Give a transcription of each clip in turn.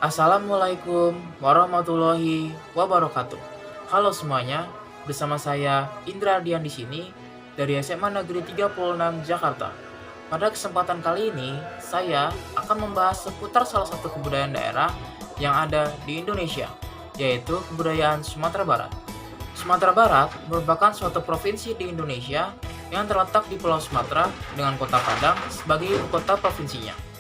Assalamualaikum warahmatullahi wabarakatuh. Halo semuanya, bersama saya Indra Ardian di sini dari SMA Negeri 36 Jakarta. Pada kesempatan kali ini, saya akan membahas seputar salah satu kebudayaan daerah yang ada di Indonesia, yaitu kebudayaan Sumatera Barat. Sumatera Barat merupakan suatu provinsi di Indonesia yang terletak di Pulau Sumatera dengan Kota Padang sebagai ibu kota provinsinya.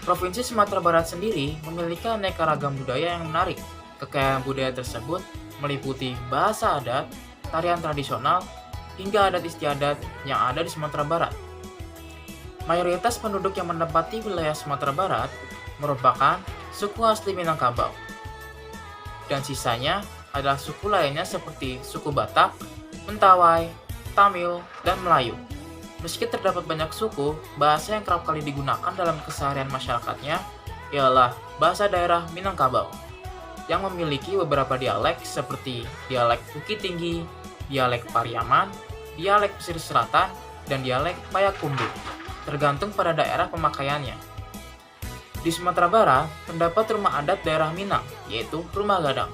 Provinsi Sumatera Barat sendiri memiliki aneka ragam budaya yang menarik. Kekayaan budaya tersebut meliputi bahasa adat, tarian tradisional, hingga adat istiadat yang ada di Sumatera Barat. Mayoritas penduduk yang menempati wilayah Sumatera Barat merupakan suku asli Minangkabau, dan sisanya adalah suku lainnya seperti suku Batak, Mentawai, Tamil, dan Melayu. Meski terdapat banyak suku, bahasa yang kerap kali digunakan dalam keseharian masyarakatnya ialah bahasa daerah Minangkabau, yang memiliki beberapa dialek seperti dialek Bukit Tinggi, dialek Pariaman, dialek Pesisir Selatan, dan dialek Payakumbuh, tergantung pada daerah pemakaiannya. Di Sumatera Barat, terdapat rumah adat daerah Minang, yaitu Rumah Gadang.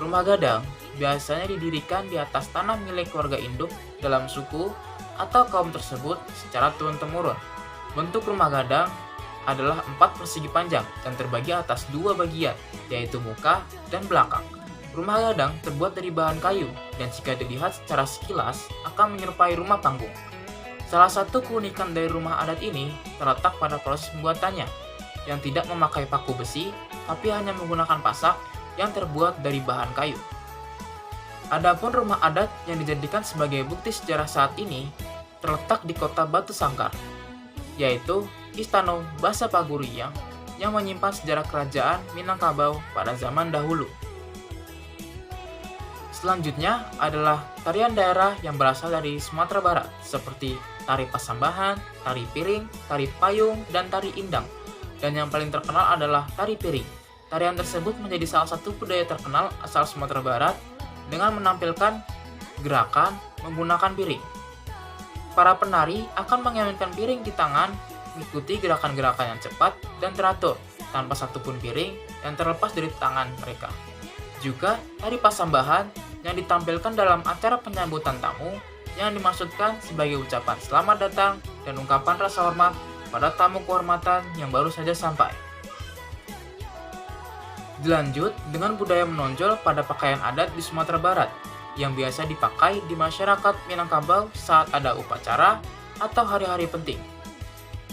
Rumah Gadang biasanya didirikan di atas tanah milik keluarga induk dalam suku atau kaum tersebut secara turun-temurun. Bentuk rumah gadang adalah 4 persegi panjang dan terbagi atas 2 bagian, yaitu muka dan belakang. Rumah gadang terbuat dari bahan kayu dan jika dilihat secara sekilas akan menyerupai rumah panggung. Salah satu keunikan dari rumah adat ini terletak pada proses pembuatannya, yang tidak memakai paku besi, tapi hanya menggunakan pasak yang terbuat dari bahan kayu. Adapun rumah adat yang dijadikan sebagai bukti sejarah saat ini terletak di kota Batu Sangkar, yaitu Istana Basa Paguriang yang menyimpan sejarah kerajaan Minangkabau pada zaman dahulu. Selanjutnya adalah tarian daerah yang berasal dari Sumatera Barat seperti tari Pasambahan, tari piring, tari payung, dan tari indang. Dan yang paling terkenal adalah tari piring. Tarian tersebut menjadi salah satu budaya terkenal asal Sumatera Barat dengan menampilkan gerakan menggunakan piring. Para penari akan mengaminkan piring di tangan, mengikuti gerakan-gerakan yang cepat dan teratur, tanpa satupun piring yang terlepas dari tangan mereka. Juga tari Pasambahan yang ditampilkan dalam acara penyambutan tamu yang dimaksudkan sebagai ucapan selamat datang dan ungkapan rasa hormat pada tamu kehormatan yang baru saja sampai. Dilanjut dengan budaya menonjol pada pakaian adat di Sumatera Barat yang biasa dipakai di masyarakat Minangkabau saat ada upacara atau hari-hari penting.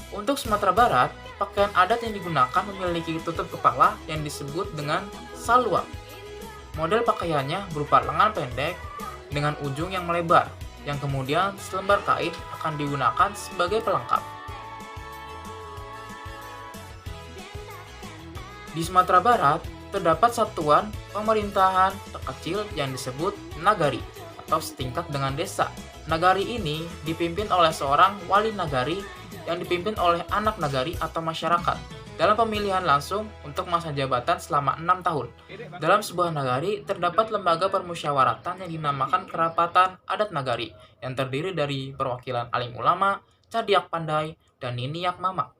Untuk Sumatera Barat, pakaian adat yang digunakan memiliki tutup kepala yang disebut dengan saluang. Model pakaiannya berupa lengan pendek dengan ujung yang melebar, yang kemudian selembar kain akan digunakan sebagai pelengkap. Di Sumatera Barat, terdapat satuan pemerintahan terkecil yang disebut nagari atau setingkat dengan desa. Nagari ini dipimpin oleh seorang wali nagari yang dipimpin oleh anak nagari atau masyarakat dalam pemilihan langsung untuk masa jabatan selama 6 tahun. Dalam sebuah nagari terdapat lembaga permusyawaratan yang dinamakan Kerapatan Adat Nagari yang terdiri dari perwakilan alim ulama, cadiak pandai, dan niniak mamak.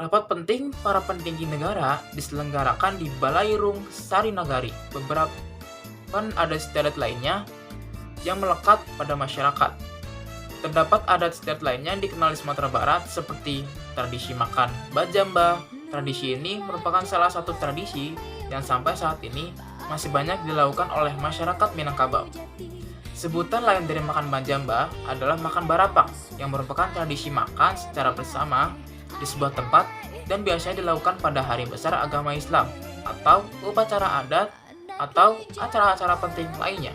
Rapat penting para petinggi negara diselenggarakan di Balairung Sari Nagari. Beberapa adat istiadat lainnya yang melekat pada masyarakat. Terdapat adat istiadat lainnya yang dikenal di Sumatera Barat seperti tradisi makan bajamba. Tradisi ini merupakan salah satu tradisi yang sampai saat ini masih banyak dilakukan oleh masyarakat Minangkabau. Sebutan lain dari makan bajamba adalah makan barapang yang merupakan tradisi makan secara bersama di sebuah tempat dan biasanya dilakukan pada hari besar agama Islam atau upacara adat atau acara-acara penting lainnya.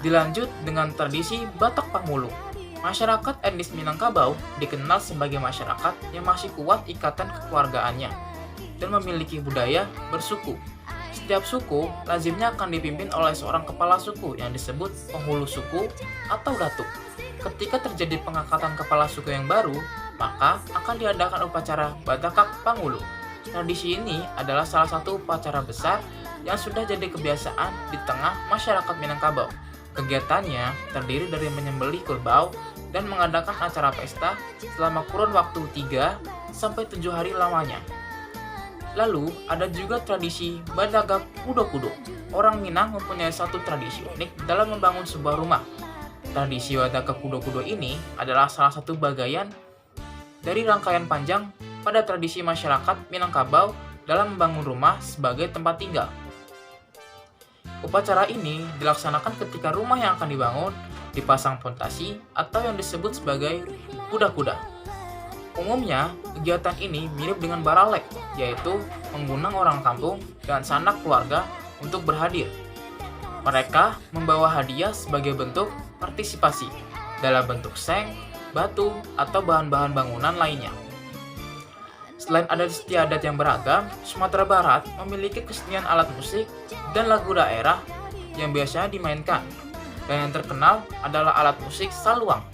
Dilanjut dengan tradisi Batak Pangmulung. Masyarakat etnis Minangkabau dikenal sebagai masyarakat yang masih kuat ikatan kekeluargaannya dan memiliki budaya bersuku. Setiap suku lazimnya akan dipimpin oleh seorang kepala suku yang disebut penghulu suku atau datuk. Ketika terjadi pengangkatan kepala suku yang baru, maka akan diadakan upacara Batakak Pangulu. Tradisi ini adalah salah satu upacara besar yang sudah jadi kebiasaan di tengah masyarakat Minangkabau. Kegiatannya terdiri dari menyembelih kerbau dan mengadakan acara pesta selama kurun waktu 3 sampai 7 hari lamanya. Lalu, ada juga tradisi Badaga Kudo-Kudo. Orang Minang mempunyai satu tradisi unik dalam membangun sebuah rumah. Tradisi Badaga Kudo-Kudo ini adalah salah satu bagian dari rangkaian panjang pada tradisi masyarakat Minangkabau dalam membangun rumah sebagai tempat tinggal. Upacara ini dilaksanakan ketika rumah yang akan dibangun dipasang fondasi atau yang disebut sebagai kuda-kuda. Umumnya, kegiatan ini mirip dengan baralek, yaitu mengundang orang kampung dan sanak keluarga untuk berhadir. Mereka membawa hadiah sebagai bentuk partisipasi dalam bentuk seng, batu, atau bahan-bahan bangunan lainnya. Selain adat istiadat yang beragam, Sumatera Barat memiliki kesenian alat musik dan lagu daerah yang biasanya dimainkan. Dan yang terkenal adalah alat musik saluang.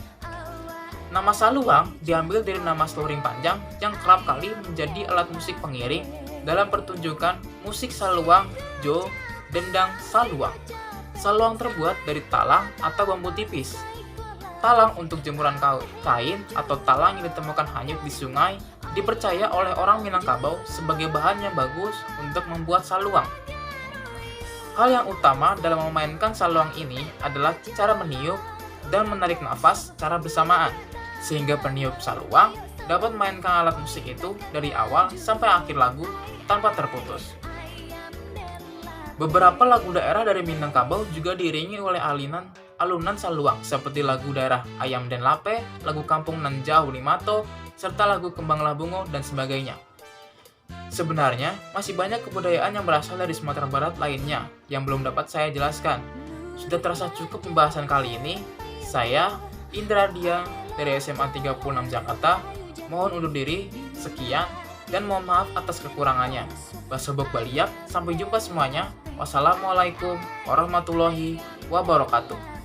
Nama saluang diambil dari nama seluring panjang yang kerap kali menjadi alat musik pengiring dalam pertunjukan musik saluang, jo, dendang saluang. Saluang terbuat dari talang atau bambu tipis. Talang untuk jemuran kain atau talang yang ditemukan hanyut di sungai dipercaya oleh orang Minangkabau sebagai bahan yang bagus untuk membuat saluang. Hal yang utama dalam memainkan saluang ini adalah cara meniup dan menarik nafas secara bersamaan, sehingga peniup saluang dapat memainkan alat musik itu dari awal sampai akhir lagu tanpa terputus. Beberapa lagu daerah dari Minangkabau juga diiringi oleh alunan saluang seperti lagu daerah Ayam Den Lape, lagu kampung Nan Jauh Limato, serta lagu Kembang Labungo dan sebagainya. Sebenarnya, masih banyak kebudayaan yang berasal dari Sumatera Barat lainnya yang belum dapat saya jelaskan. Sudah terasa cukup pembahasan kali ini. Saya, Indra Dian, dari SMA 36 Jakarta, mohon undur diri, sekian, dan mohon maaf atas kekurangannya. Basobok Baliak, sampai jumpa semuanya. Wassalamualaikum warahmatullahi wabarakatuh.